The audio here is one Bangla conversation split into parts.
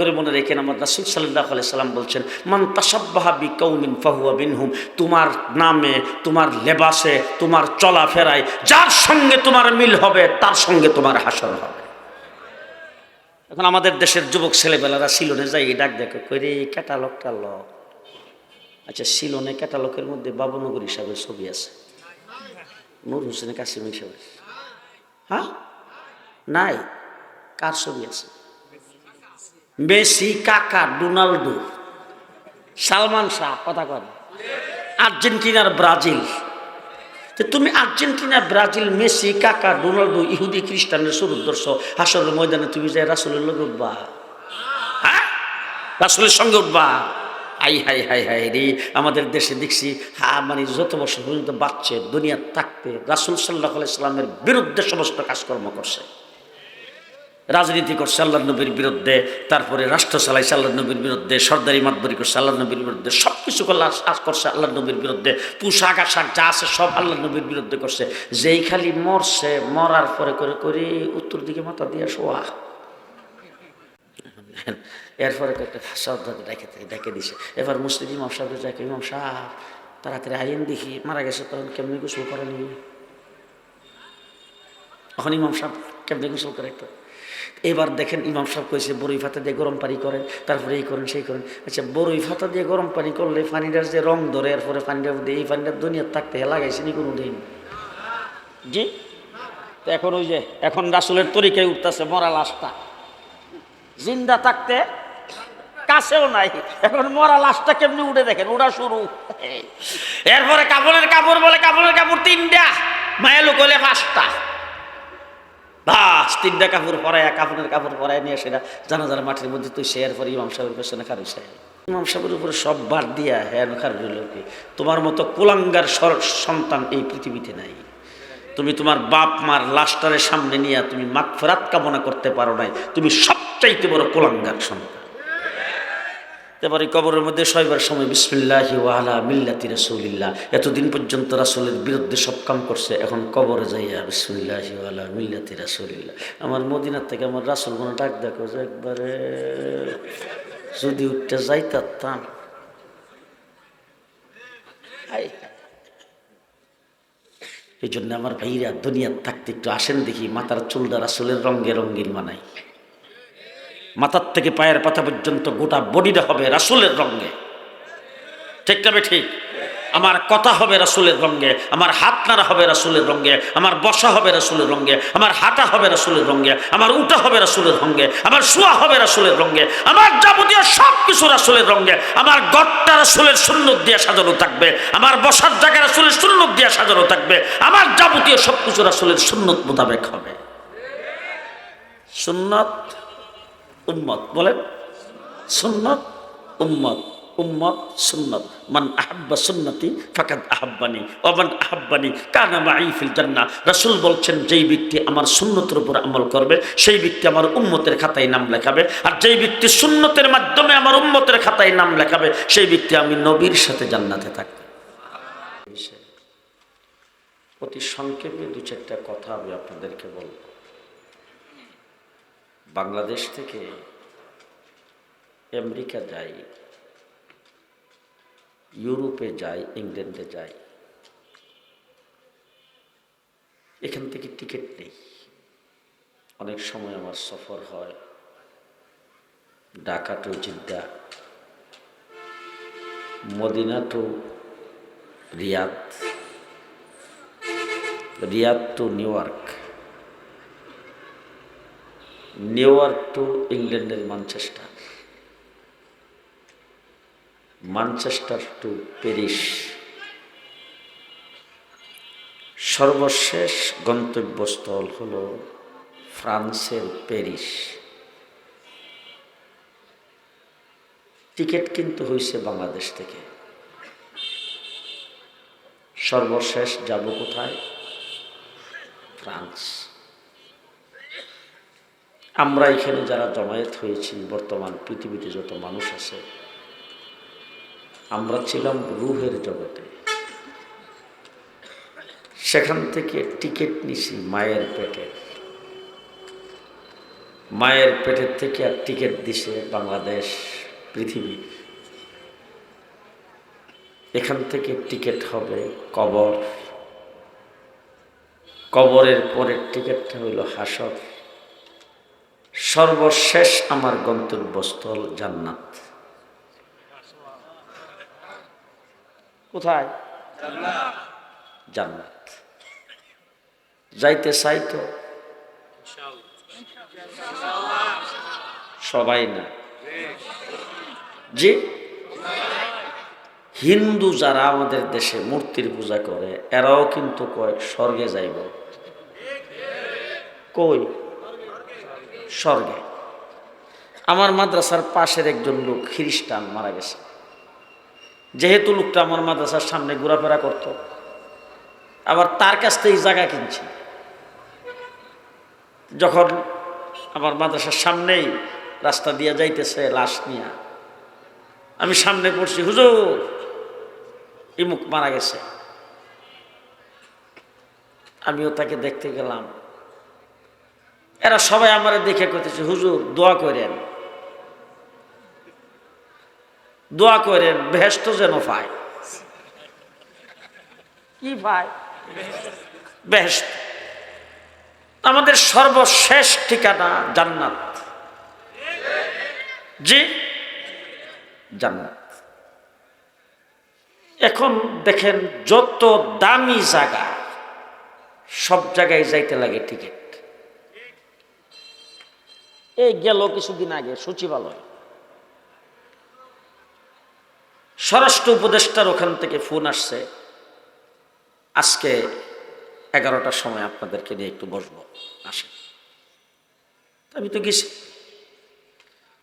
করে মনে রেখেন, আমার রাসূল সাল্লাল্লাহু আলাইহি সাল্লাম বলছেন, মান তাশাব্বাহা বিকাউমিন ফাহুয়া মিনহুম। তোমার নামে, তোমার লেবাসে, তোমার চলাফেরায় যার সঙ্গে তোমার মিল হবে তার সঙ্গে তোমার হাসর হবে। এখন আমাদের দেশের যুবক ছেলেবেলারা সিলনে যাই ডাক দেখো কইরে ক্যাটালগটা ল। আচ্ছা, সিলনে ক্যাটালগের মধ্যে বাবুনগর হিসাবের ছবি আছে, নূর হোসেন কাসিম হিসাবে, হ্যাঁ নাই? কার ছবি আছে? মেসি, কাকা, রোনাল্ডো, সালমান শাহ, কথা কর, আর্জেন্টিনার ব্রাজিল। তুমি আর্জেন্টিনা, ব্রাজিল, মেসি, কাকা, রোনাল্ডো, ইহুদি খ্রিস্টানের শুরু দর্শ, হাসরের ময়দানে তুমি যে রাসূলের লগে উঠবা, হ্যাঁ রাসূলের সঙ্গে উঠবা। হাই হাই হাই হাই রে, আমাদের দেশে দেখছি মানে যত বছর পর্যন্ত বাচ্চে দুনিয়া থাকতে রাসূল সাল্লাল্লাহু আলাইহি সাল্লামের বিরুদ্ধে সমস্ত কাজকর্ম করছে, রাজনীতি করছে আল্লাহর নবীর বিরুদ্ধে, তারপরে রাষ্ট্র চালাইছে আল্লাহর নবীর বিরুদ্ধে, সর্দারি মাতবরি করছে আল্লাহর নবীর বিরুদ্ধে, সব কিছু করছে আল্লাহর নবীর বিরুদ্ধে, পোশাক আশাক যা আছে সব আল্লাহর নবীর বিরুদ্ধে করছে। যেই খালি মরছে, মরার পরে করে করে উত্তর দিকে মাথা দিয়ে শোয়া, এরপরে একটা শ্রদ্ধা ডেকে দিছে। এবার মুসলিম ইমাম সাহেব যাকে, ইমাম সাহেব তাড়াতাড়ি আইন দেখি, মারা গেছে তখন কেমনি গোসল করেনি। এখন ইমাম সাহেব কেমনি গোসল করে একটা, এবার দেখেন ইমাম সাহেব কইছে বরই ফাতা দিয়ে গরম পানি করেন, তারপরে এই করেন সেই করেন। আচ্ছা, বরই ফাতা দিয়ে গরম পানি করলে পানিটার যে রং ধরে, এরপরে পানিটার মধ্যে এই পানিটা দুনিয়ার থাকতে লাগাইছে নি কোনো দিন? জি, তো এখন ওই যে এখন রাসূলের তরিকায় উঠতেছে মরা লাশটা, জিন্দা থাকতে কাছেও নাই, এখন মরা লাশটা কেমনি উঠে দেখেন, ওটা শুরু। এরপরে কাপড়ের কাপড় বলে, কাপড়ের কাপড় 3টা, মায়ের লোক হলে 5টা, বাস 3টা কাপড় পরায়, কাপড়ের কাপড় পরায় নিয়ে সেটা জানাজার মাঠের মধ্যে তুই শেয়ার পরে ইমাম সাহেবের পেছনে খারুই সাহেব, ইমাম সাহেবের উপরে সব বাদ দিয়া হ্যাঁ খারুই লোকে। তোমার মতো কুলাঙ্গার সন্তান এই পৃথিবীতে নাই। তুমি তোমার বাপ মার লাশটারের সামনে নিয়ে তুমি মাগফিরাত কামনা করতে পারো নাই, তুমি সবচাইতে বড় কুলাঙ্গার সন্তান। এবারে কবরের মধ্যে শোয়বার সময় বিসমিল্লাহি ওয়া আলা মিল্লাতি রাসূলিল্লাহ, এতদিন পর্যন্ত রাসূলের বিরুদ্ধে সব কাম করছে, এখন কবরে যাইয়া বিসমিল্লাহি ওয়া আলা মিল্লাতি রাসূলিল্লাহ। আমার মদিনার থেকে আমার রাসূল মনে ডাক দেখো যে একবারে যদি উঠতে যাইতাম। এই জন্য আমার ভাইরা দুনিয়ার থাকতে একটু আসেন দেখি মাথার চুলটা রাসূলের রঙে রঙিন মানাই, মাথার থেকে পায়ের পাতা পর্যন্ত গোটা বডিটা হবে রাসূলের রঙে, ঠিক তবে ঠিক। আমার কথা হবে রাসূলের রঙে, আমার হাত নাড়া হবে রাসূলের রঙে, আমার বসা হবে রাসূলের রঙে, আমার হাঁটা হবে রাসূলের রঙে, আমার উঠা হবে রাসূলের রঙে, আমার শোয়া হবে রাসূলের রঙে, আমার যাবতীয় সব কিছু রাসূলের রঙে, আমার ঘরটা রাসূলের সুন্নত দিয়ে সাজানো থাকবে, আমার বসার জায়গা রাসূলের সুন্নত দিয়ে সাজানো থাকবে, আমার যাবতীয় সব কিছু রাসূলের সুন্নত মোতাবেক হবে। সুন্নত উম্মত বলেন, সুন্নত উম্মত, উম্মত সুন্নত। মান আহাব্বা সুন্নতি ফাকাদ আহাব্বানি ওয়া মান আহাব্বানি কানা মাই ফিল জান্নাহ। রাসূল বলছেন, যেই ব্যক্তি আমার সুন্নতের উপর আমল করবে সেই ব্যক্তি আমার উম্মতের খাতায় নাম লেখাবে, আর যেই ব্যক্তি সুন্নতের মাধ্যমে আমার উম্মতের খাতায় নাম লেখাবে সেই ব্যক্তি আমি নবীর সাথে জান্নাতে থাকবে। অতি সংক্ষেপে 2-4টা কথা আমি আপনাদেরকে বলব। বাংলাদেশ থেকে আমেরিকা যাই, ইউরোপে যাই, ইংল্যান্ডে যাই, এখান থেকে টিকিট নেই। অনেক সময় আমার সফর হয় Dhaka to Jeddah, Medina to Riyadh, Riyadh to New York, New York to ইংল্যান্ডের ম্যানচেস্টার, ম্যানচেস্টার টু প্যারিস, সর্বশেষ গন্তব্যস্থল হলো ফ্রান্সের প্যারিস। টিকিট কিন্তু হয়েছে বাংলাদেশ থেকে। সর্বশেষ যাব কোথায়? ফ্রান্স। আমরা এখানে যারা জমায়েত হয়েছি, বর্তমান পৃথিবীতে যত মানুষ আছে, আমরা ছিলাম রুহের জগতে। সেখান থেকে টিকিট নিছি মায়ের পেটে। মায়ের পেটের থেকে আর টিকিট দিছে বাংলাদেশ, পৃথিবী। এখান থেকে টিকিট হবে কবর, কবরের পরের টিকিটটা হইল হাসর। সর্বশেষ আমার গন্তব্যস্থল জান্নাত। কোথায়? জান্নাত। যাইতে চাই তো সবাই না, জি। হিন্দু যারা আমাদের দেশে মূর্তির পূজা করে এরাও কিন্তু কয় স্বর্গে যাইব। কই? স্বর্গে। আমার মাদ্রাসার পাশের একজন লোক খ্রিস্টান মারা গেছে। যেহেতু লোকটা আমার মাদ্রাসার সামনে ঘোরাফেরা করত, আবার তার কাছ থেকে জায়গা কিনছি। যখন আমার মাদ্রাসার সামনেই রাস্তা দিয়ে যাইতেছে লাশ নিয়ে, আমি সামনে পড়ছি, হুজুর ইমুক মারা গেছে। আমিও তাকে দেখতে গেলাম। এরা সবাই আমার দেখে করতেছে, হুজুর দোয়া করেন, দোয়া করেন বেহেশত যেন পায়। কি পায়? বেহেশত। আমাদের সর্বশেষ ঠিকানা জান্নাত, জি জান্নাত। এখন দেখেন, যত দামি জায়গা সব জায়গায় যাইতে লাগে টিকিট। এই গেল কিছুদিন আগে সচিবালয়, স্বরাষ্ট্র উপদেষ্টার ওখান থেকে ফোন আসছে, আজকে 11টার সময় আপনাদেরকে নিয়ে একটু বসবো, আসে। আমি তো গেছি।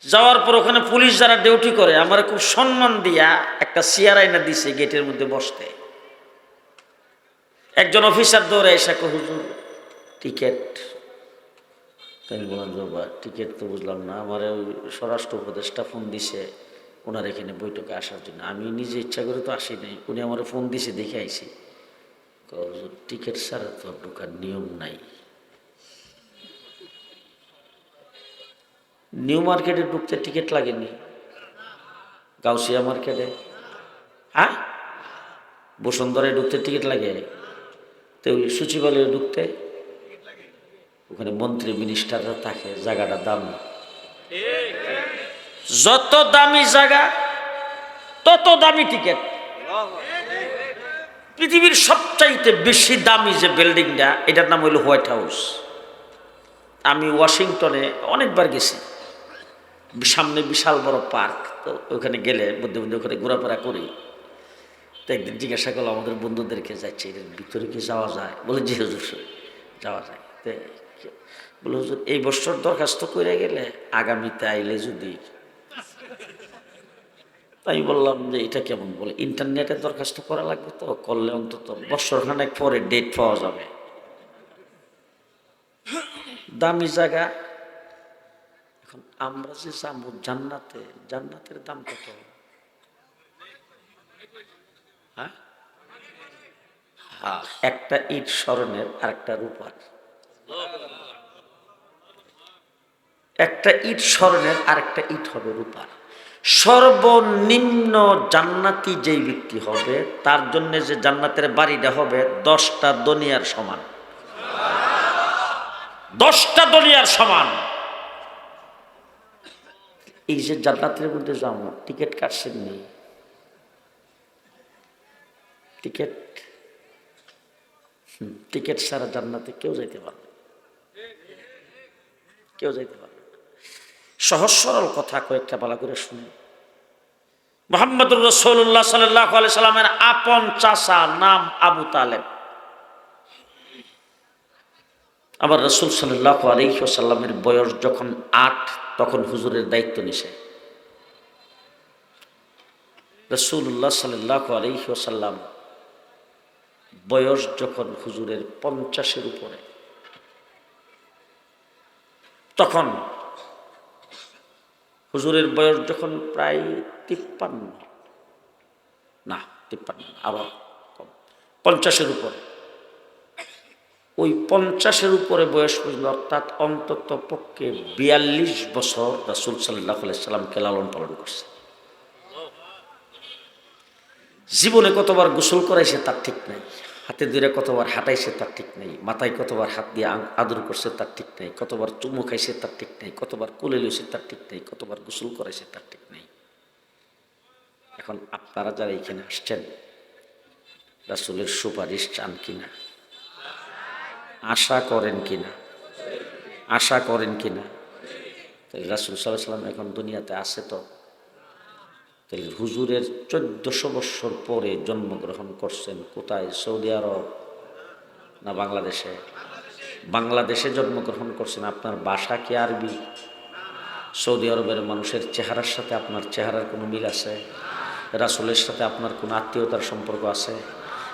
যাওয়ার পর ওখানে পুলিশ যারা ডিউটি করে আমার খুব সম্মান দিয়া একটা চেয়ার আইনা দিছে গেটের মধ্যে বসতে। একজন অফিসার দৌড়ে এসে কয়, হুজুর টিকিট। আমি বললাম, বাবা টিকিট তো বুঝলাম না, আমার স্বরাষ্ট্র উপদেষ্টা ফোন দিছে ওনার এখানে বৈঠকে আসার জন্য। আমি নিজে ইচ্ছা করে তো আসি নাই, উনি আমার ফোন দিছে দেখে আইছি। টিকিট ছাড়া তো ঢোকার নিয়ম নাই। নিউ মার্কেটে ঢুকতে টিকিট লাগেনি? গাউসিয়া মার্কেটে, হ্যাঁ বসুন্ধরায় ঢুকতে টিকিট লাগে? তো ওই সচিবালয়ে ঢুকতে ওখানে মন্ত্রী মিনিস্টাররা থাকে, জায়গাটা দাম। যত দামি জায়গা তত দামি টিকিট। পৃথিবীর সবচাইতে বেশি দামি যে বিল্ডিংটা, এটার নাম হইল হোয়াইট হাউস। আমি ওয়াশিংটনে অনেকবার গেছি, সামনে বিশাল বড় পার্ক, তো ওখানে গেলে মধ্যে মধ্যে ওখানে ঘোরাফেরা করি। তো একদিন জিজ্ঞাসা করলো আমাদের বন্ধুদেরকে, যাচ্ছে এর ভিতরে কি যাওয়া যায়? বলে জি হুজুর যাওয়া যায়। বলে হুজুর এই বছর দরখাস্ত করে গেলে আগামীতে আইলে যদি। তাই বললাম যে এটা কেমন? বলে ইন্টারনেটে দরখাস্ত করা লাগবে, তো করলে অন্তত বছরখানেক পরে ডেট পাওয়া যাবে। দামি জায়গা। এখন আমরা যে যাবো জান্নাতে, জান্নাতের দাম কত? হ্যাঁ, একটা ইট স্মরণের আর একটা রূপার। একটা ইট স্মরণের আর একটা ইট হবে রূপার। সর্বনিম্ন জান্নাতি যেই ব্যক্তি হবে তার জন্য যে জান্নাতের বাড়িটা হবে 10টা দুনিয়ার সমান। 10টা দুনিয়ার সমান। এই যে জান্নাতের মধ্যে যাবো, টিকিট কাটছেন নি? টিকিট, টিকিট ছাড়া জান্নাতে কেউ যাইতে পারবে, কেউ যাইতে পারবে। সহজ সরল কথা কয়েকটা বলা করে শুনে। মুহাম্মদুর রাসূলুল্লাহ সাল্লাল্লাহু আলাইহি সাল্লামের আপন চাচা নাম আবু তালেব। আবার রাসূল সাল্লাল্লাহু আলাইহি ওয়াসাল্লামের বয়স যখন 8 তখন হুজুরের দায়িত্ব নিছে। রাসূলুল্লাহ সাল্লাল্লাহু আলাইহি ওয়াসাল্লাম বয়স যখন হুজুরের 50-এর উপরে, তখন হুজুরের বয়স যখন প্রায় 53, না 53 আবার কম, 50-এর উপরে, ওই 50-এর উপরে বয়স পর্যন্ত, অর্থাৎ অন্তত পক্ষে 42 বছর রাসূল সাল্লাল্লাহু আলাইহি সাল্লামকে লালন পালন করছে। জীবনে কতবার গোসল করাইছে তার ঠিক নাই, হাতে ধরে কতবার হাঁটাইছে তার ঠিক নাই, মাথায় কতবার হাত দিয়ে আদর করছে তার ঠিক নাই, কতবার চুমু খাইছে তার ঠিক নাই, কতবার কোলে লইছে তার ঠিক নাই, কতবার গোসল করাইছে তার ঠিক নাই। এখন আপনারা যারা এখানে আসছেন, রাসূলের সুপারিশ চান কিনা, আশা করেন কিনা, আশা করেন কিনা? তাই রাসূল সাল্লাল্লাহু আলাইহি ওয়াসাল্লাম এখন দুনিয়াতে আছে তো, তাহলে হুজুরের 1400 বৎসর পরে জন্মগ্রহণ করছেন কোথায়? সৌদি আরব না বাংলাদেশে? বাংলাদেশে জন্মগ্রহণ করছেন। আপনার ভাষা কি আরবি? সৌদি আরবের মানুষের চেহারার সাথে আপনার চেহারার কোনো মিল আছে? রাসূলের সাথে আপনার কোনো আত্মীয়তার সম্পর্ক আছে?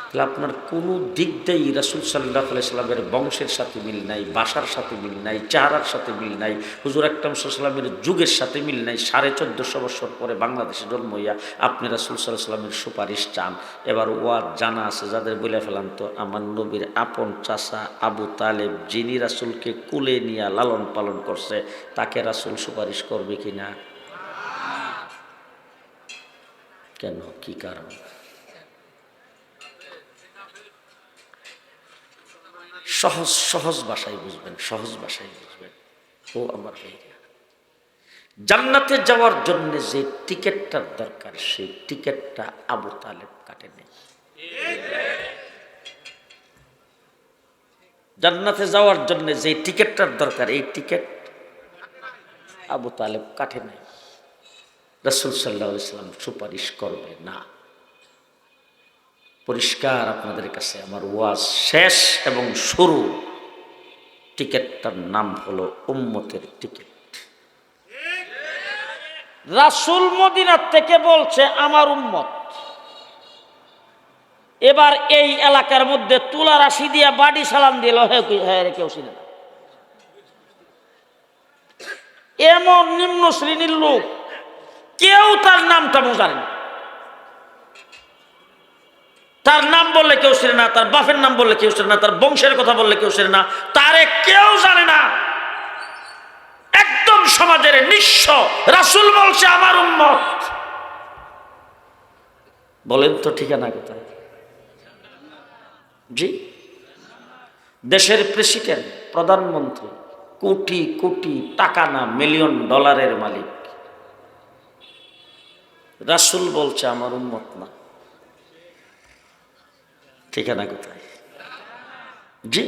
তাহলে আপনার কোনো দিক দিয়েই রাসূল সাল্লাল্লাহু আলাইহি সাল্লামের বংশের সাথে মিল নাই, ভাষার সাথে মিল নাই, চেহারার সাথে মিল নাই, হুজুর আকরাম সাল্লাল্লাহু আলাইহি সাল্লামের যুগের সাথে মিল নাই। 1450 বছর পরে বাংলাদেশে জন্ম হইয়া আপনি রাসূল সাল্লাল্লাহু আলাইহি সাল্লামের সুপারিশ চান। এবার ওয়াজ জানা আছে যাদের, বলে ফেলাম তো, আমার নবীর আপন চাচা আবু তালেব, যিনি রাসূলকে কুলে নিয়ে লালন পালন করছে, তাকে রাসূল সুপারিশ করবে কিনা? কেন, কি কারণ? সহজ সহজ ভাষায় বুঝবেন, সহজ ভাষায় বুঝবেন। ও আমার ভাইরা, জান্নাতে যাওয়ার জন্য যে টিকিটটার দরকার, সেই টিকিটটা আবু তালেব কাটে নেই। জান্নাতে যাওয়ার জন্য যে টিকিটটার দরকার, এই টিকিট আবু তালেব কাটে নাই। রাসূল সাল্লাল্লাহু আলাইহি সাল্লাম সুপারিশ করবে না। পরিষ্কার আপনাদের কাছে আমার ওয়াজ শেষ এবং শুরু। টিকিটটার নাম হলো উম্মতের টিকিট। রাসূল মদিনার থেকে বলছে আমার উম্মত। এবার এই এলাকার মধ্যে তুলা রাশি দিয়া বাড়ি সালাম দিল, হ্যাঁ কেউ চিনে না। এমন নিম্ন শ্রেণীর লোক, কেউ তার নামটা জানে না। তার নাম বললে কেউ চেনে না, তার বাপের নাম বললে কেউ চেনে না, তার বংশের কথা বললে কেউ চেনে না, তারে কেউ জানে না। একদম সমাজের নিঃস্ব। রাসূল বলছে আমার উম্মত। বলেন তো ঠিকানা কোথায়? জি, দেশের প্রেসিডেন্ট, প্রধানমন্ত্রী, কোটি কোটি টাকা না মিলিয়ন ডলারের মালিক, রাসূল বলছে আমার উম্মত না। ঠিকানা কোথায়? জি,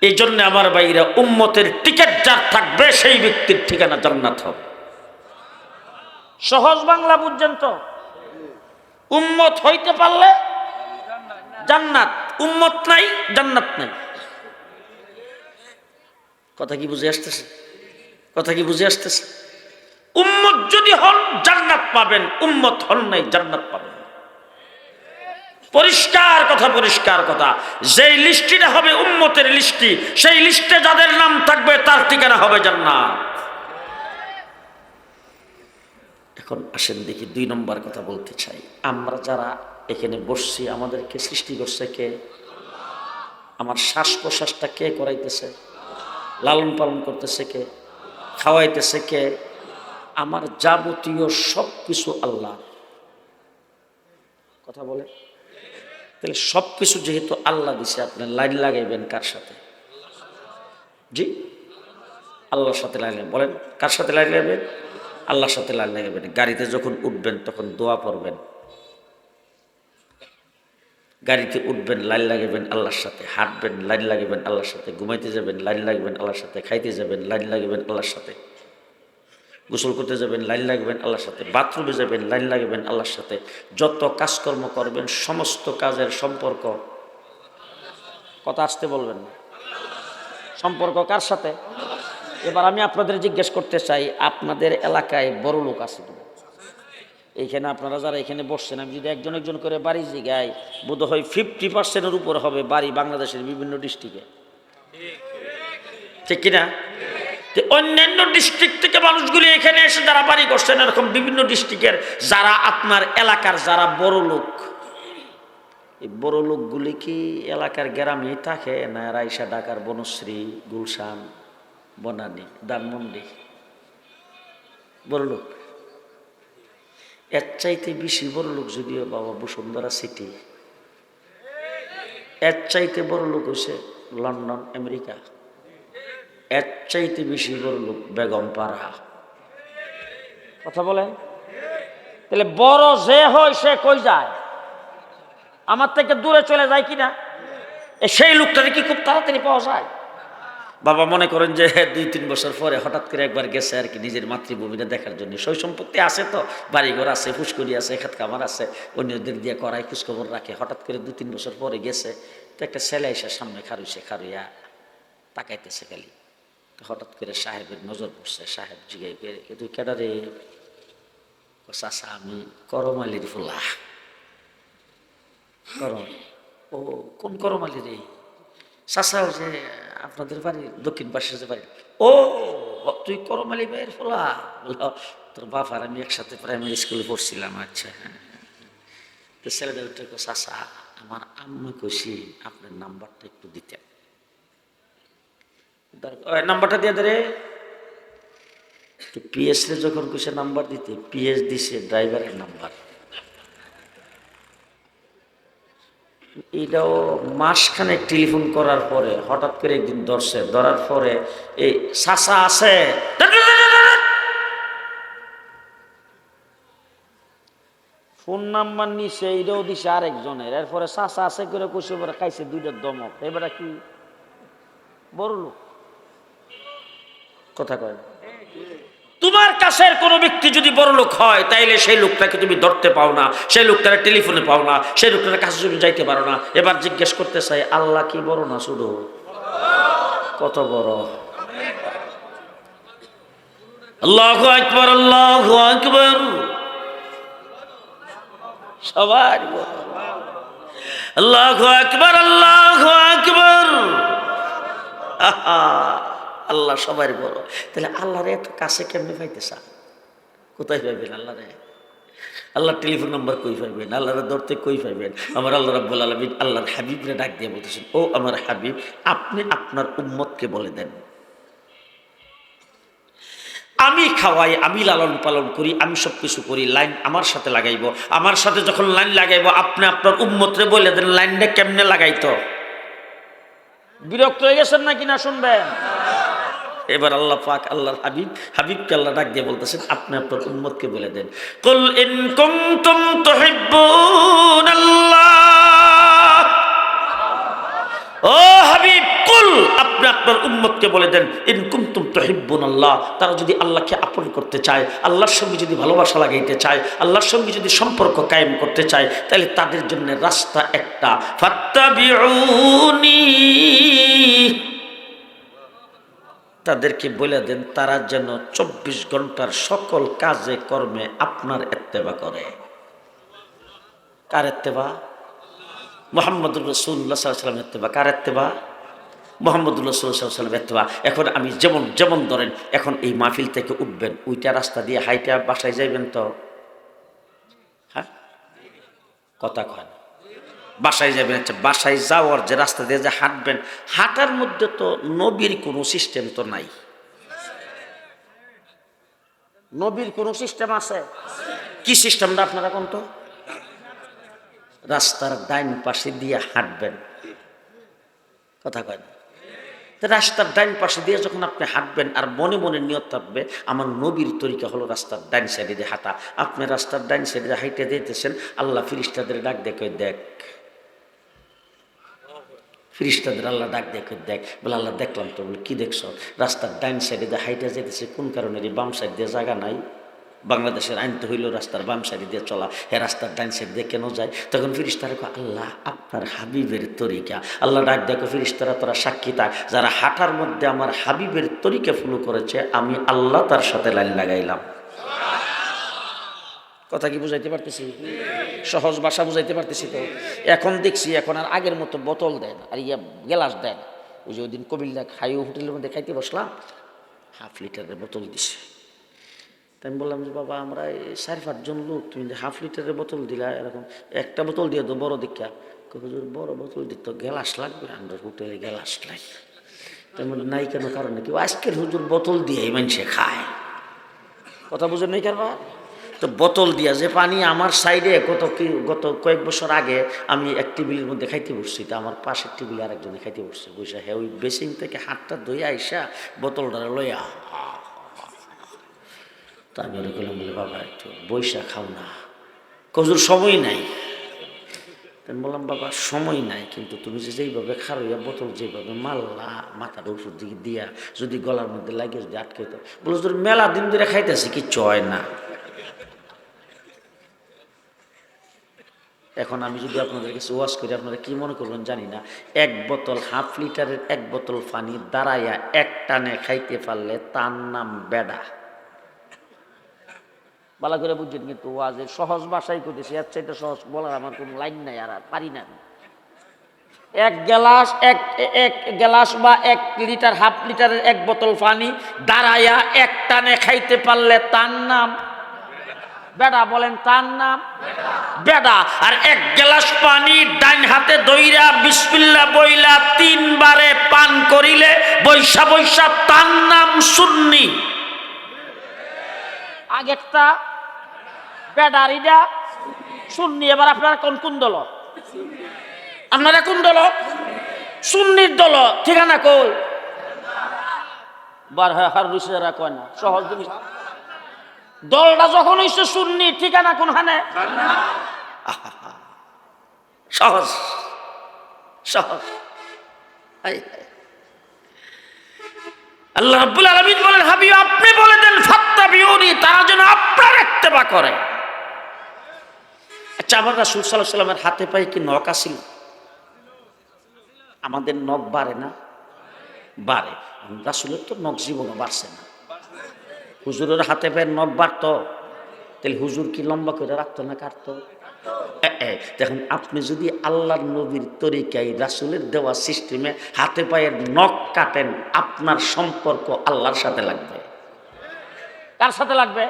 এই জন্য আমার ভাইরা, উম্মতের টিকিট যার থাকবে সেই ব্যক্তির ঠিকানা জান্নাত হবে। সহজ বাংলা বুঝছেন তো? উম্মত হইতে পারলে জান্নাত, উম্মত নাই জান্নাত নাই। কথা কি বুঝে আসতেছে? কথা কি বুঝে আসতেছে? উম্মত যদি হন জান্নাত পাবেন, উম্মত হন নাই জান্নাত পাবেন। পরিষ্কার কথা, পরিষ্কার কথা। যেই লিস্টিটা হবে উম্মতের লিস্টি, সেই লিস্টে যাদের নাম থাকবে তার ঠিকানা হবে জান্নাত। এখন আসেন দেখি 2 নম্বর কথা বলতে চাই। আমরা যারা এখানে বসছি, আমাদেরকে সৃষ্টি করছে কে? আমার শ্বাস প্রশ্বাসটা কে করাইতেছে? লালন পালন করতেছে কে? খাওয়াইতেছে কে? আমার যাবতীয় সব কিছু আল্লাহ। কথা বলে, তাহলে সব কিছু যেহেতু আল্লাহ দিছে, আপনি লাইন লাগাইবেন কার সাথে? জি, আল্লাহর সাথে লাইন লাগাবেন। বলেন, কার সাথে লাইন লাগাবেন? আল্লাহর সাথে লাইন লাগাবেন। গাড়িতে যখন উঠবেন তখন দোয়া পড়বেন। গাড়িতে উঠবেন, লাইন লাগাবেন আল্লাহর সাথে। হাঁটবেন, লাইন লাগাবেন আল্লাহর সাথে। ঘুমাইতে যাবেন, লাইন লাগাবেন আল্লাহর সাথে। খাইতে যাবেন, লাইন লাগাবেন আল্লাহর সাথে। গোসল করতে যাবেন, লাইন লাগবেন আল্লাহর সাথে। বাথরুমে যাবেন, লাইন লাগবেন আল্লাহর সাথে। যত কাজকর্ম করবেন, সমস্ত কাজের সম্পর্ক, কথা আসতে বলবেন না, সম্পর্ক কার সাথে? এবার আমি আপনাদের জিজ্ঞেস করতে চাই, আপনাদের এলাকায় বড় লোক আছে কিনা? এইখানে আপনারা যারা এখানে বসছেন, আমি যদি একজন একজন করে বাড়ি জিগাই, বোধ হয় 50%-এর উপর হবে বাড়ি বাংলাদেশের বিভিন্ন ডিস্ট্রিক্টে, ঠিক কিনা? অন্যান্য ডিস্ট্রিক্ট থেকে মানুষগুলি এখানে এসে যারা বাড়ি করছেন, এরকম বিভিন্ন ডিস্ট্রিক্টের যারা আপনার এলাকার যারা বড় লোক, এই বড় লোকগুলি কি এলাকার গ্রামেই থাকে না রাইসা, ঢাকার বনশ্রী, গুলশান, বনানী, ধানমন্ডি বড় লোক? এর চাইতে বেশি বড় লোক যদিও বাবা বসুন্ধরা সিটি, এর চাইতে বড় লোক হচ্ছে লন্ডন, আমেরিকা। এর চাইতে বেশি বড় লোক বেগম পাড়া। কথা বলেন। তাহলে বড় যে হয় সে কই যায়? আমার থেকে দূরে চলে যায় কিনা? সেই লোকটাকে কি খুব তাড়াতাড়ি পাওয়া যায়? বাবা মনে করেন যে 2-3 বছর পরে হঠাৎ করে একবার গেছে আর কি নিজের মাতৃভূমিটা দেখার জন্য। সই সম্পত্তি আছে তো, বাড়িঘর আছে, ফুসকুড়ি আছে, খেত খামার আছে, অন্যদের দিয়ে করায় খোঁজখবর রাখে। হঠাৎ করে 2-3 বছর পরে গেছে, তো একটা ছেলে এসে সামনে খারুইয়া তাকাইতেছে খালি। তো হঠাৎ করে সাহেবের নজর পড়ছে। সাহেব জিগাই তুই কেডা রে? চাচা আমি করমালির ফুলা। করম? ও কোন করমালি রে? চাচা যে আপনাদের বাড়ি দক্ষিণ পাশের যে বাড়ি। ও তুই করমালি ভাইয়ের ফোলা? তোর বাপ আর আমি একসাথে প্রাইমারি স্কুলে পড়ছিলাম। আচ্ছা হ্যাঁ। তো ছেলেদের চাচা আমার আম্মা কইছি আপনার নাম্বারটা একটু দিতেন। নাম্বারটা দিয়ে দে রে। পিএস রে যখন কইছে নাম্বার দিতে, পিএস দিছে ড্রাইভারের নাম্বার। এটাও মাসখানেক টেলিফোন করার পরে হঠাৎ করে একদিন ধরার পরে এই চাচা আছে, ফোন নাম্বার নিছে, এইটাও দিছে আরেকজনের। এরপরে চাচা আছে করে কইছে পরে খাইছে 2টা দমক। এবারে কি বড় লোক? কথা কয়। তোমার কাছের কোনো ব্যক্তি যদি বড় লোক হয় তাইলে সেই লোকটাকে তুমি ধরতে পাও না, সেই লোকটার টেলিফোনে পাও না, সেই লোকটার কাছে তুমি যাইতে পারো না। এবার জিজ্ঞেস করতে চাই, আল্লাহ কি বড় না শুধু? কত বড়? আল্লাহু আকবার, আল্লাহু আকবার। সবার আল্লাহু আকবার, আল্লাহু আকবার। আল্লাহ সবার বড়। তাহলে আল্লাহরে এত কাছে কেমনে পাইতে চান? কোথায় পাইবেন আল্লাহরে? আল্লাহর টেলিফোন নাম্বার কই পাইবেন? আল্লাহরে ধরতে কই পাইবেন? আমার আল্লাহ রাব্বুল আলামিন আল্লাহর হাবিবরে ডাক দিয়ে বলতেছেন, ও আমার হাবিব, আপনি আপনার উম্মতকে বলে দেন আমি খাওয়াই, আমি লালন পালন করি, আমি সবকিছু করি, লাইন আমার সাথে লাগাইব। আমার সাথে যখন লাইন লাগাইব আপনি আপনার উম্মতরে বলে দেন লাইনটা কেমনে লাগাইতো। বিরক্ত হয়ে গেছেন নাকি না শুনবেন? এবার আল্লাহ পাক আল্লাহর হাবিবকে আল্লাহ ডাক দিয়ে বলতেছেন, আপনি আপনার উম্মতকে বলে দেন, কুল ইন কুনতুম তুহিব্বুনাল্লাহ। ও হাবিব, কুল, আপনি আপনার উম্মতকে বলে দেন, ইন কুনতুম তুহিব্বুনাল্লাহ, তারা যদি আল্লাহকে আপন করতে চায়, আল্লাহর সঙ্গে যদি ভালোবাসা লাগাইতে চায়, আল্লাহর সঙ্গে যদি সম্পর্ক কায়েম করতে চায়, তাহলে তাদের জন্য রাস্তা একটা, ফাত্তাবিউনি। তাদেরকে বলে দেন তারা যেন 24 ঘন্টার সকল কাজে কর্মে আপনার ইত্তেবা করে। কার ইত্তেবা? মুহাম্মদুর রাসূলুল্লাহ সাল্লাল্লাহু আলাইহি ওয়াসাল্লাম ইত্তেবা। কার ইত্তেবা? মুহাম্মদুর রাসূলুল্লাহ সাল্লাল্লাহু আলাইহি ওয়াসাল্লাম ইত্তেবা। এখন আমি যেমন ধরেন, এখন এই মাহফিল থেকে উঠবেন, ওইটা রাস্তা দিয়ে হাইটা বাসায় যাইবেন তো? হ্যাঁ, কথা কয় না। বাসায় যাবেন। আচ্ছা, বাসায় যাওয়ার যে রাস্তা দিয়ে যে হাঁটবেন, হাঁটার মধ্যে তো নবীর কোনো সিস্টেম তো নাই। নবীর কোনো সিস্টেম আছে? কি সিস্টেমটা আপনারা কোন তো? রাস্তার ডাইন পাশে দিয়ে হাঁটবেন। কথা কয় না। রাস্তার ডাইন পাশে দিয়ে যখন আপনি হাঁটবেন আর মনে মনে নিয়ত থাকবে আমার নবীর তরিকা হলো রাস্তার ডাইন সাইডে দিয়ে হাঁটা, আপনি রাস্তার ডাইন সাইডে দিয়ে হাইটে দিতেছেন, আল্লাহ ফিরিস্তাদের ডাক দেখে দেখ, ফিরিস্তাদের আল্লাহ ডাক দেখে দেখ। বলে আল্লাহ দেখলাম তো। বলে কি দেখছ? রাস্তার ডাইন সাইডে দিয়ে হাইটে যেতেছে, কোন কারণে বাম সাইড দিয়ে জায়গা নাই? বাংলাদেশের আইন তো হইল রাস্তার বাম সাইড দিয়ে চলা, হ্যাঁ রাস্তার ডাইন সাইড দিয়ে কেন যায়? তখন ফিরিস্তারা কয় আল্লাহ আপনার হাবিবের তরিকা। আল্লাহ ডাক দেখো, ফিরিস্তারা তোরা সাক্ষী থাক, যারা হাঁটার মধ্যে আমার হাবিবের তরিকা ফলো করেছে আমি আল্লাহ তার সাথে লাইন লাগাইলাম। কথা কি বুঝাইতে পারতেছি? সহজ ভাষা বুঝাইতে পারতেছি তো? এখন দেখছি এখন আর আগের মতো বোতল দেন আর গ্লাস দেন। ওই যে ওই দিন কবিল্লা হাইও হোটেলের মধ্যে খাইতে বসলাম, 1/2 লিটারের বোতল দিছে। তাই আমি বললাম যে বাবা আমরা 4-5 জন লোক, তুমি যে 1/2 লিটারের বোতল দিলা, এরকম একটা বোতল দিয়ে দো বড় দীক্ষা। হুজুর বড় বোতল দিত, গ্লাস লাগবে, আমরা হোটেলে গ্লাস নাই। তেমন নাই কেন কারণে কি আজকের হুজুর বোতল দিয়ে মানুষে খায়, কথা বুঝেন নাই কারবার। তো বোতল দিয়া যে পানি আমার সাইডে গত কয়েক বছর আগে আমি এক টেবিলের মধ্যে খাইতে বসছি, তা আমার পাশের টেবিলে আরেকজনে খাইতে বসছে, বসে হ্যাঁ ওই বেসিং থেকে হাতটা ধুয়ে আইসা বোতলটা লইয়া। তা আমি ওরা গেলাম, বলে বাবা একটু বৈশা খাও না, হুজুর সময় নাই। বললাম বাবা সময় নাই, কিন্তু তুমি যে যেইভাবে খারইয়া বোতল যেভাবে মাল্লা মাথার ওষুধ দিকে দিয়া যদি গলার মধ্যে লাগিয়ে যদি আটকে তো বলো তোর মেলা দিন ধরে খাইতেছি কি চয় না। এখন আমি যদি আপনাদের কাছে ওয়াজ করি আপনারা কি মনে করবেন জানি না, এক বোতল হাফ লিটারের এক বোতল পানি দাঁড়াইয়া এক টানে খাইতে পারলে তার নাম বেডা। ভালো করে বুঝছেন, কিন্তু ওয়াজের সহজ ভাষাই করতেছি, এর চাইতে সহজ বলার আমার কোনো লাইন নাই, আর পারি না। এক গ্লাস বা 1 লিটার হাফ লিটারের এক বোতল পানি দাঁড়াইয়া এক টানে খাইতে পারলে তার নাম বেডা। বলেন তার নাম বেডা। আর 1 গ্লাস পানি ডাইন হাতে দইরা বিসমিল্লাহ বইলা 3 বারে পান করিলে বৈশা বৈশা তার নাম সুন্নি। আগেরটা বেডারিডা সুন্নি। এবার আপনারা কোন দল? আপনারা কোন দল? সুন্নির দল। ঠিকানা কই? বার হার রুসেরা কয় না, সহজ জিনিস। দলটা যখন হইছে সুন্নি, ঠিকানা কোনখানে? সহজ সহজ। আল্লাহ রাব্বুল আলামিন বলেন, হাবিব আপনি বলে দেন ফাত্তাবিউনি, তারা যেন আপনার ইত্তেবা করে। আচ্ছা, আমার রাসূল সাল্লাল্লাহু আলাইহি ওয়াসাল্লামের হাতে পায়ে কি নখ আছিল? আমাদের নখ বাড়ে না? বাড়ে। রাসূলের তো নখ জীবনও বাড়ছে না। হুজুরের হাতে পায়ে নখ বাড়তো, তাহলে হুজুর কি লম্বা করে রাখতো না কাটতো? দেখুন, আপনি যদি আল্লাহর নবীর তরিকায় রাসূলের দেওয়া সিস্টেমে হাতে পায়ের নখ কাটেন, আপনার সম্পর্ক আল্লাহর সাথে লাগবে। কার সাথে লাগবে?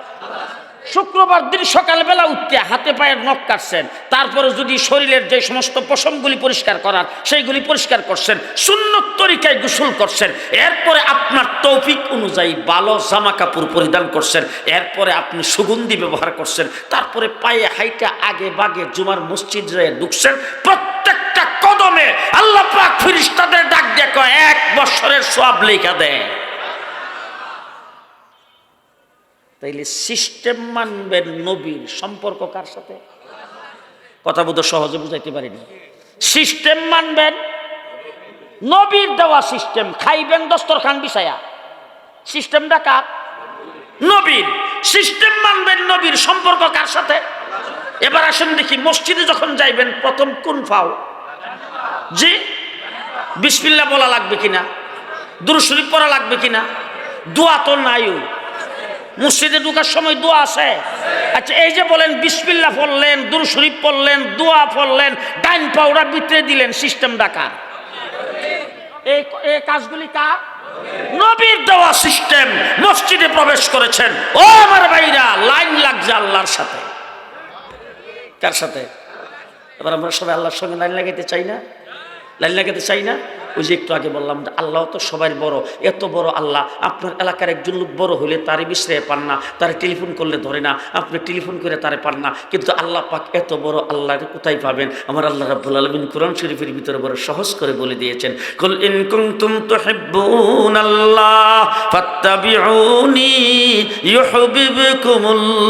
শুক্রবার দিন সকালবেলা উঠতে হাতে পায়ের নখ কাটছেন, তারপরে যদি শরীরের যে সমস্ত পশমগুলি পরিষ্কার করার সেইগুলি পরিষ্কার করছেন, সুন্নত তরিকায় গোসল করছেন, এরপরে আপনার তৌফিক অনুযায়ী ভালো জামা কাপড় পরিধান করছেন, এরপরে আপনি সুগন্ধি ব্যবহার করছেন, তারপরে পায়ে হাইটা আগে বাগে জুমার মসজিদে ঢুকছেন, প্রত্যেকটা কদমে আল্লাহ পাক ফেরেশতাদের ডাক দিয়ে কয় 1 বছরের সওয়াব লেখা দেয়। তাইলে সিস্টেম মানবেন নবীর, সম্পর্ক কার সাথে? কথা বোধ সহজে বুঝাইতে পারিনি। সিস্টেম মানবেন নবীর দেওয়া সিস্টেম, খাইবেন দস্তরখান বিছায়া, সিস্টেমটা কার? নবীর। সিস্টেম মানবেন নবীর, সম্পর্ক কার সাথে? এবার আসেন দেখি, মসজিদে যখন যাইবেন প্রথম কোন ফাও? জি, বিসমিল্লাহ বলা লাগবে কিনা? দুরূদ শরীফ পড়া লাগবে কিনা? দোয়া তো নাই। মসজিদে ঢোকার সময় দোয়া আছে? আচ্ছা, এই যে বলেন বিসমিল্লাহ পড়লেন, দুরূদ শরীফ পড়লেন, দোয়া পড়লেন, ডাইন পাউডার ভিতরে দিলেন, সিস্টেমটা কার? এই কাজগুলি কার? নবীর দেওয়া সিস্টেম। মসজিদে প্রবেশ করেছেন, ও আমার ভাইরা, লাইন লাগছে আল্লাহর সাথে। কার সাথে? এবার আমরা সবাই আল্লাহর সঙ্গে লাইন লাগাইতে চাই না? লাইন লাগাতে চাই না? ওই যে একটু আগে বললাম, আল্লাহ তো সবার বড়। এত বড় আল্লাহ, আপনার এলাকার একজন লোক বড় হলে তারে বিশ্রে পান না, তারে টেলিফোন করলে ধরে না, আপনি টেলিফোন করে তারে পান না, কিন্তু আল্লাহ পাক এত বড় আল্লাহকে কোথায় পাবেন? আমার আল্লাহ রাব্বুল আলামিন কোরআন শরীফের ভিতরে বড় সহজ করে বলে দিয়েছেন, কুল ইন কুনতুম তুহিব্বুনাল্লাহ ফাত্তাবিউনি ইউহিব্বুকুমুল্লাহ।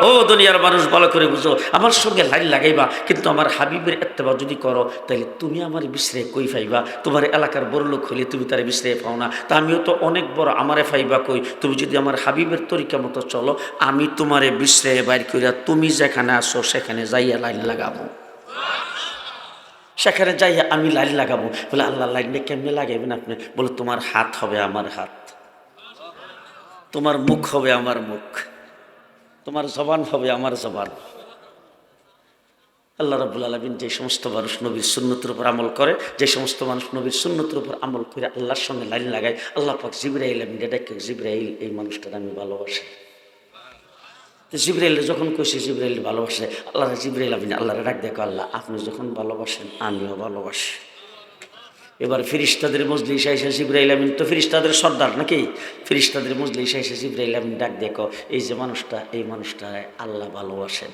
ও দুনিয়ার মানুষ, ভালো করে বুঝো, আমার সঙ্গে লাইন লাগাইবা, কিন্তু আমার হাবিবের ইত্তেবা যদি করো, তাহলে তুমি আমার বিশ্রে কই পাইবা? তোমার এলাকার বড় লোক হলে তুমি তারে বিশ্রে পাও না, তা আমিও তো অনেক বড়, আমারে পাইবা কই? তুমি যদি আমার হাবিবের তরিকা মতো চলো, আমি তোমারে বিশ্রে বাইর কইরা তুমি যেখানে আসো সেখানে যাইয়া লাইন লাগাবো, সেখানে যাইয়া আমি লাইন লাগাবো। বলে আল্লাহ লাইনটা কেমনে লাগাইবেন আপনি? বলে তোমার হাত হবে আমার হাত, তোমার মুখ হবে আমার মুখ, তোমার জবান হবে আমার জবান। আল্লাহ রাব্বুল আলামিন যে সমস্ত মানুষ নবীর সুন্নতের উপর আমল করে, যে সমস্ত মানুষ নবীর সুন্নতের উপর আমল করে আল্লাহর সঙ্গে লাইন লাগায়, আল্লাহ পাক জিবরাইল আমিন ডাকে, জিবরাইল এই মানুষটার আমি ভালোবাসি। তো জিবরাইল যখন কইছে জিবরাইল ভালোবাসে আল্লাহ, জিবরাইল আপনি আল্লাহরে ডাক দেখো, আল্লাহ আপনি যখন ভালোবাসেন আমিও ভালোবাসি। এবার ফিরিস্তাদের মজলিসে এসে জিবরাইল আমিন তো ফিরিস্তাদের সর্দার নাকি, ফিরিস্তাদের মজলিসে এসে জিবরাইল আমিন ডাক দেখো, এই যে মানুষটা, এই মানুষটা আল্লাহ ভালোবাসেন।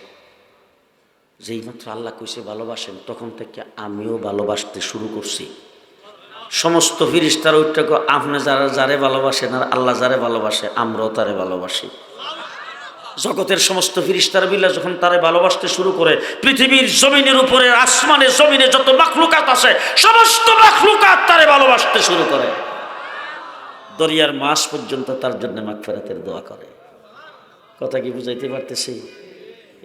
যেই মাত্র আল্লাহ কইছে ভালোবাসেন, তখন থেকে আমিও ভালোবাসতে শুরু করছি। সমস্ত ফিরিস্তার ওইটাকে আপনি যারে ভালোবাসেন আর আল্লাহ যারে ভালোবাসে আমরাও তারে ভালোবাসি। জগতের সমস্ত ফিরিস্তার বিল্লাহ যখন তারে ভালোবাসতে শুরু করে, পৃথিবীর জমিনের উপরে আসমানে জমিনে যত মাখলুকাত আছে সমস্ত মাখলুকাত তারে ভালোবাসতে শুরু করে। দরিয়ার মাছ পর্যন্ত তার জন্য মাগফিরাতের দোয়া করে। কথা কি বুঝাইতে পারতেছি?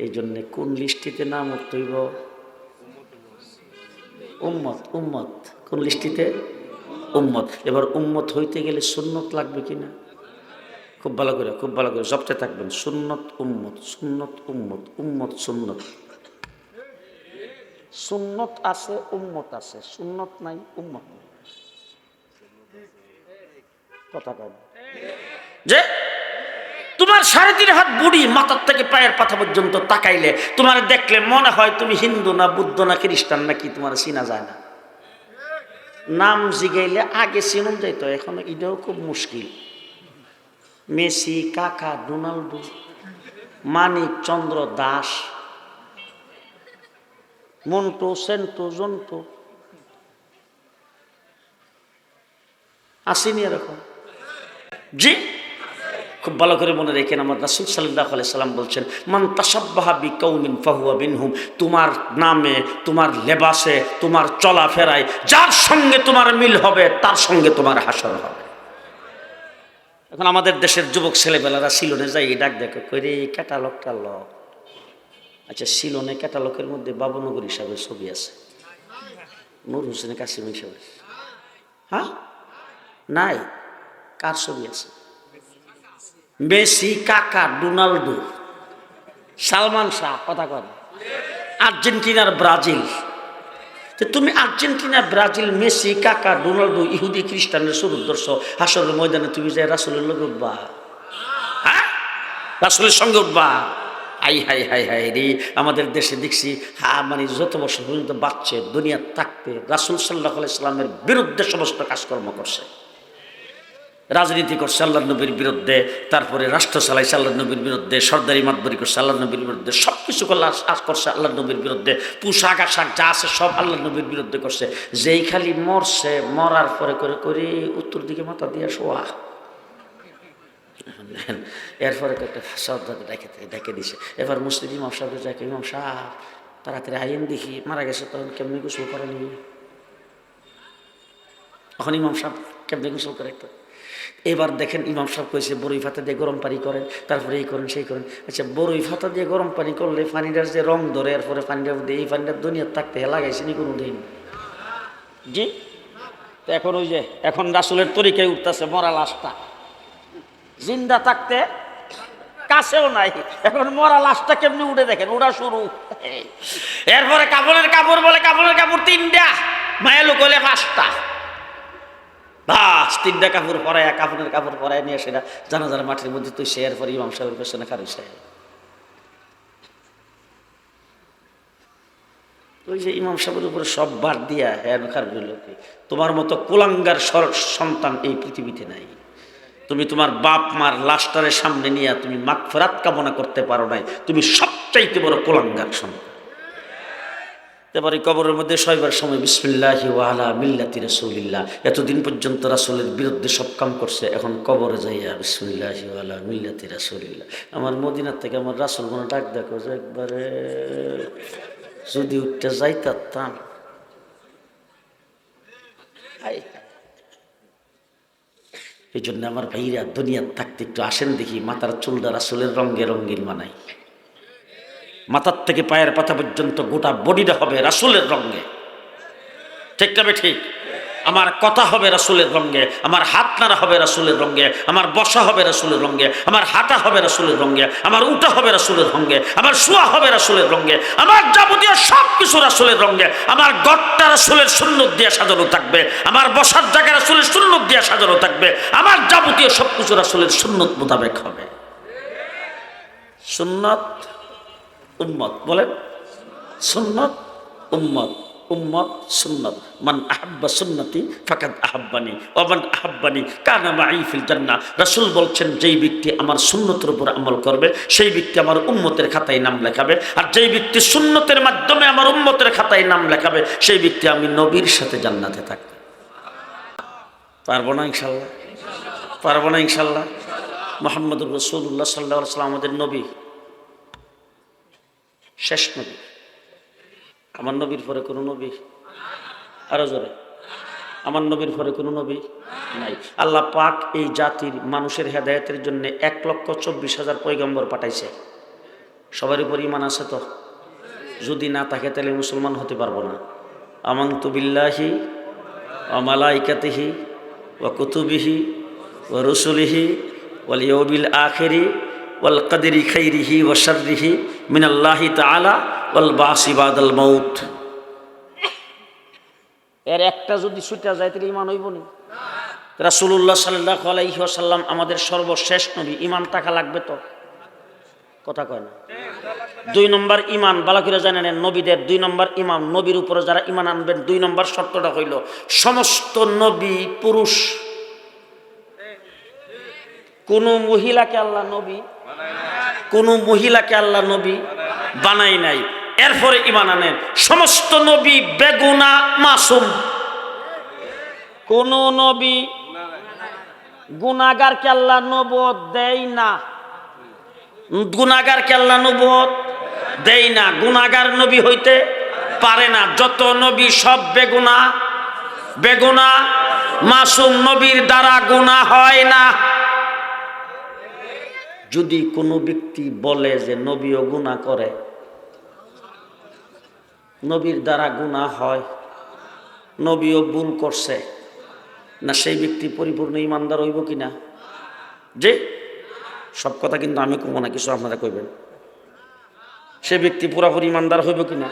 এই জন্যে কোন লিস্টিতে নাম উঠতে হইব? উম্মত। উম্মত কোন লিস্টিতে? উম্মত। এবার উম্মত হইতে গেলে সুন্নত লাগবে কিনা? খুব ভালো করে জপতে থাকবেন, সুন্নত উম্মত, সুন্নত উম্মত, উম্মত সুন্নত। সুন্নত আছে, উম্মত আছে, সুন্নত নাই, উম্মত নাই। কথা কন যে তোমার 3.5 হাত বুড়ি মাথার থেকে পায়ের পাতা পর্যন্ত তাকাইলে তোমার দেখলে মনে হয় তুমি হিন্দু না বুদ্ধ না খ্রিস্টান নাকি, তোমার চিনা যায় না। নাম জিগাইলে আগে চিনুন যাইত, এখন এটাও খুব মুশকিল। মেসি, কাকা, রোনাল্ডো, মানিক চন্দ্র দাস, মন্টু, সেন্টু, জন্টু, আসেনি এরকম? জি, খুব ভালো করে মনে রেখেন, আমার রাসূল সাল্লাল্লাহু আলাইহি সাল্লাম বলছেন, মান তাশাব্বাহা বিকাউমিন ফাহুয়া মিনহুম। তোমার নামে, তোমার লেবাসে, তোমার চলাফেরায় যার সঙ্গে তোমার মিল হবে তার সঙ্গে তোমার হাসর হবে। এখন আমাদের দেশের যুবক ছেলেবেলারা সিলনে যাই ডাক দেখো কইরে ক্যাটালগটা ল। আচ্ছা, সিলনে ক্যাটালগের মধ্যে বাবুনগর হিসাবে ছবি আছে, নূর হোসেন কাসিম হিসাবে, হ্যাঁ নাই? কার ছবি আছে? মেসি, কাকা, রোনাল্ডো, সালমান শাহ, কথা কর, আর্জেন্টিনার ব্রাজিল। তুমি আর্জেন্টিনা, ব্রাজিল, মেসি, কাকা, রোনাল্ডো, ইহুদি খ্রিস্টানের সুরুদ্দর্শ হাসরের ময়দানে তুমি যে রাসূলের লগে উঠবা, হ্যাঁ রাসূলের সঙ্গে উঠবা। আই হাই হাই হাই রে, আমাদের দেশে দেখছি মানে যত বছর পর্যন্ত বাচ্চে দুনিয়া থাকতে রাসূল সাল্লাল্লাহু আলাইহি সাল্লামের বিরুদ্ধে সমস্ত কাজকর্ম করছে, রাজনীতি করছে আল্লাহর নবীর বিরুদ্ধে, তারপরে রাষ্ট্র চালাইছে আল্লাহর নবীর বিরুদ্ধে, সর্দারি মাতবরি করছে আল্লাহর নবীর বিরুদ্ধে, সব কিছু করছে আল্লাহর নবীর বিরুদ্ধে, পোশাক আশাক যা আছে সব আল্লাহর নবীর বিরুদ্ধে করছে। যেই খালি মরছে, মরার পরে করে করে উত্তর দিকে মাথা দিয়ে শোয়া, এরপরে একটা সর্দারকে ডেকে দিছে। এবার মুসলিম ইমাম সাহেব যাকে, ইমাম সাহেব তাড়াতাড়ি আইন দেখি, মারা গেছে তখন কেমনি গোসল করেনি। এখন ইমাম সাহেব কেমনি গোসল করে একটা, এবার দেখেন ইমাম সাহেব কইছে বরই ফাতা দিয়ে গরম পানি করেন, তারপরে এই করেন সেই করেন। আচ্ছা, বরই ফাতা দিয়ে গরম পানি করলে পানিটার যে রং ধরে, এরপরে পানিটার মধ্যে এই পানিটা দুনিয়ার থাকতে লাগাইছে নি কোনো দিন? জি। তো এখন ওই যে এখন রাসূলের তরিকায় উঠতেছে মরা লাশটা, জিন্দা থাকতে কাছেও নাই, এখন মরা লাশটা কেমনি উঠে দেখেন, ওটা শুরু। এরপরে কাপড়ের কাপড় বলে, কাপড়ের কাপড় 3টা, মায়া লোক হলে 5টা, বাস 3টা কাপড় পরায়, কাপড়ের কাপড় পরায় নিয়ে সেটা জানাজার মাঠের মধ্যে তুই সে, এরপরে ইমাম সাহেবের পেছনে খারিস। ওই যে ইমাম সাহেবের উপরে সব বাদ দিয়া হ্যাঁ খারুল্লোকে, তোমার মতো কুলাঙ্গার সন্তান এই পৃথিবীতে নাই। তুমি তোমার বাপ মার লাশটারের সামনে নিয়ে তুমি মাগফিরাত কামনা করতে পারো নাই, তুমি সবচাইতে বড় কুলাঙ্গার সন্তান। এবারে কবরের মধ্যে শোয়বার সময় বিসমিল্লাহি ওয়া আলা মিল্লাতি রাসূলিল্লাহ, এতদিন পর্যন্ত রাসূলের বিরুদ্ধে সব কাম করছে, এখন কবরে যাইয়া বিসমিল্লাহি ওয়া আলা মিল্লাতি রাসূলিল্লাহ। আমার মদিনার থেকে আমার রাসূল মনে ডাক দেখো যে একবারে যদি উঠতে যাইতাম। এই জন্য আমার ভাইরা দুনিয়ার থাকতে একটু আসেন দেখি, মাথার চুলটা রাসূলের রঙে রঙিন বানাই, মাথার থেকে পায়ের পাতা পর্যন্ত গোটা বডিটা হবে রাসূলের রঙে, ঠিক তবে ঠিক। আমার কথা হবে রাসূলের রঙে, আমার হাত নাড়া হবে রাসূলের রঙে, আমার বসা হবে রাসূলের রঙে, আমার হাঁটা হবে রাসূলের রঙে, আমার উঠা হবে রাসূলের রঙে, আমার শোয়া হবে রাসূলের রঙে, আমার যাবতীয় সব কিছু রাসূলের রঙে, আমার ঘরটা রাসূলের সুন্নত দিয়ে সাজানো থাকবে, আমার বসার জায়গা রাসূলের সুন্নত দিয়ে সাজানো থাকবে, আমার যাবতীয় সব কিছু রাসূলের সুন্নত মোতাবেক হবে। সুন্নাত উম্মত, বলেন সুন্নাত উম্মত, উম্মত সুন্নাত। মান আহাব্বা সুন্নতি ফাকাদ আহাব্বানি ওয়া মান আহাব্বানি কানা মাই ফিল জান্নাহ। রাসূল বলছেন, যেই ব্যক্তি আমার সুন্নতের উপর আমল করবে সেই ব্যক্তি আমার উম্মতের খাতায় নাম লেখাবে, আর যেই ব্যক্তি সুন্নতের মাধ্যমে আমার উম্মতের খাতায় নাম লেখাবে সেই ব্যক্তি আমি নবীর সাথে জান্নাতে থাকবে। পারবো না ইনশাআল্লাহ? পারবো না ইনশাআল্লাহ? মুহাম্মদুর রাসূলুল্লাহ সাল্লাল্লাহু আলাইহি ওয়াসাল্লাম আমাদের নবী, শেষ নবী। আমার নবীর পরে কোনো নবী, আরো জোরে, আমার নবীর পরে কোনো নবী নাই। আল্লাহ পাক এই জাতির মানুষের হেদায়েতের জন্য 1,24,000 পয়গম্বর পাঠাইছে। সবার উপর ঈমান আছে তো? যদি না থাকে তাহলে মুসলমান হতে পারবো না। আমানতু বিল্লাহি ওয়া মালাইকাতিহি ওয়া কুতুবিহি ওয়া রুসুলিহি ওয়াল ইয়াউমিল আখিরি ওয়াল কদরি খাইরিহি ওয়া শাররিহি মিনাল্লাহি তাআলা ওয়াল বাসি বাদাল মাউত। এর একটা যদি ছুটে যায় তাহলে ঈমান হইব না। রাসূলুল্লাহ সাল্লাল্লাহু আলাইহি ওয়াসাল্লাম আমাদের সর্বশেষ নবী, ঈমান থাকা লাগবে তো? কথা কয় না। 2 নম্বর ঈমান, ভালো করে জানেন, নবীদের 2 নম্বর ঈমান, নবীর উপরে যারা ঈমান আনবেন 2 নম্বর শর্তটা হইল সমস্ত নবী পুরুষ। কোন মহিলাকে আল্লাহ নবী, কোন মহিলাকে আল্লাহ নবী বানাই নাই। এরপরে ঈমান আনেন সমস্ত নবী বেগুনাহ মাসুম। কোন নবী গুনাহগারকে আল্লাহ নবুয়ত দেয় না, গুনাহগারকে আল্লাহ নবুয়ত দেয় না, গুনাহগার নবী হইতে পারে না। যত নবী সব বেগুনাহ, বেগুনাহ মাসুম, নবীর দ্বারা গুনাহ হয় না। যদি কোনো ব্যক্তি বলে যে নবীও গুনাহ করে, নবীর দ্বারা গুনাহ হয়, নবীও ভুল করছে না, সেই ব্যক্তি পরিপূর্ণ ঈমানদার হইব কিনা? যে সব কথা কিন্তু আমি কব না, কিছু আপনারা কইবেন, সে ব্যক্তি পুরাপুরি ঈমানদার হইব কিনা?